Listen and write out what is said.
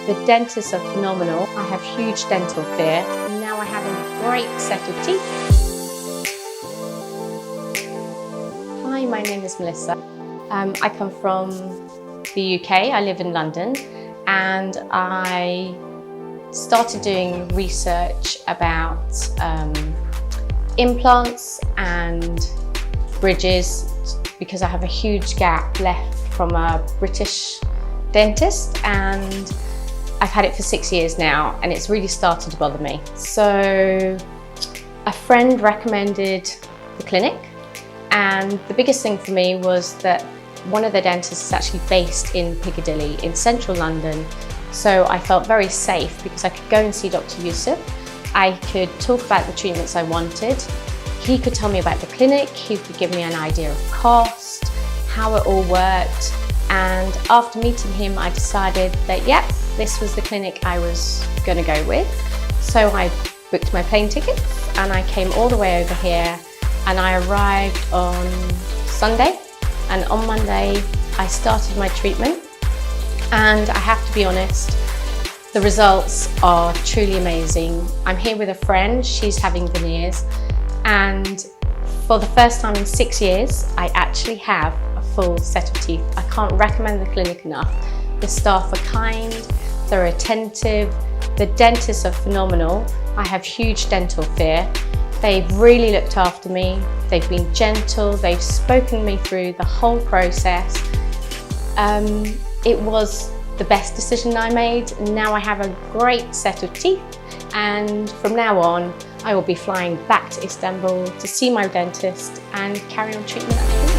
The dentists are phenomenal. I have huge dental fear. Now I have a great set of teeth. Hi, my name is Melissa. I come from the UK. I live in London, and I started doing research about implants and bridges because I have a huge gap left from a British dentist, and I've had it for 6 years now, and it's really started to bother me. So a friend recommended the clinic, and the biggest thing for me was that one of the dentists is actually based in Piccadilly in central London. So I felt very safe because I could go and see Dr Yusuf. I could talk about the treatments I wanted. He could tell me about the clinic. He could give me an idea of cost, how it all worked. And after meeting him, I decided that, yep, this was the clinic I was going to go with. So I booked my plane tickets and I came all the way over here, and I arrived on Sunday. And on Monday, I started my treatment. And I have to be honest, the results are truly amazing. I'm here with a friend, she's having veneers. And for the first time in 6 years, I actually have a full set of teeth. I can't recommend the clinic enough. The staff are kind, they're attentive, the dentists are phenomenal. I have huge dental fear. They've really looked after me, they've been gentle, they've spoken me through the whole process. It was the best decision I made. Now I have a great set of teeth, and from now on I will be flying back to Istanbul to see my dentist and carry on treatment at home.